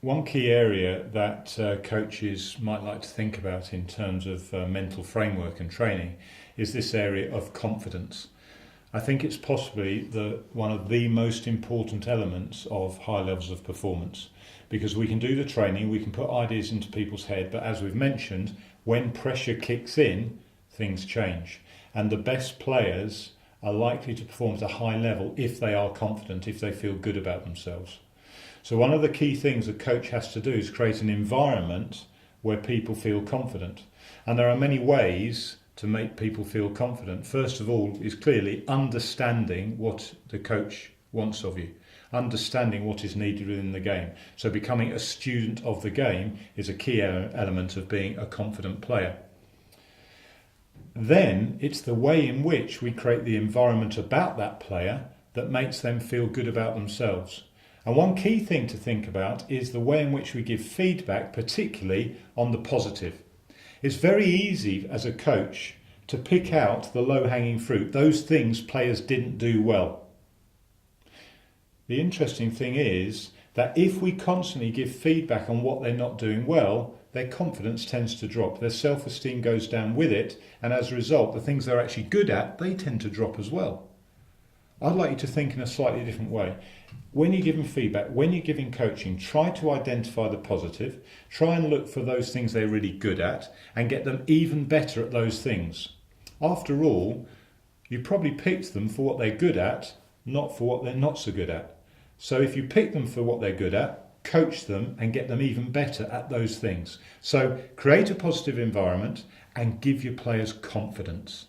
One key area that coaches might like to think about in terms of mental framework and training is this area of confidence. I think it's possibly one of the most important elements of high levels of performance, because we can do the training, we can put ideas into people's head, but as we've mentioned, when pressure kicks in, things change. And the best players are likely to perform at a high level if they are confident, if they feel good about themselves. So one of the key things a coach has to do is create an environment where people feel confident. And there are many ways to make people feel confident. First of all is clearly understanding what the coach wants of you, understanding what is needed within the game. So becoming a student of the game is a key element of being a confident player. Then it's the way in which we create the environment about that player that makes them feel good about themselves. And one key thing to think about is the way in which we give feedback, particularly on the positive. It's very easy as a coach to pick out the low-hanging fruit, those things players didn't do well. The interesting thing is that if we constantly give feedback on what they're not doing well, their confidence tends to drop, their self-esteem goes down with it, and as a result, the things they're actually good at, they tend to drop as well. I'd like you to think in a slightly different way. When you're giving feedback, when you're giving coaching, try to identify the positive, try and look for those things they're really good at and get them even better at those things. After all, you probably picked them for what they're good at, not for what they're not so good at. So if you pick them for what they're good at, coach them and get them even better at those things. So create a positive environment and give your players confidence.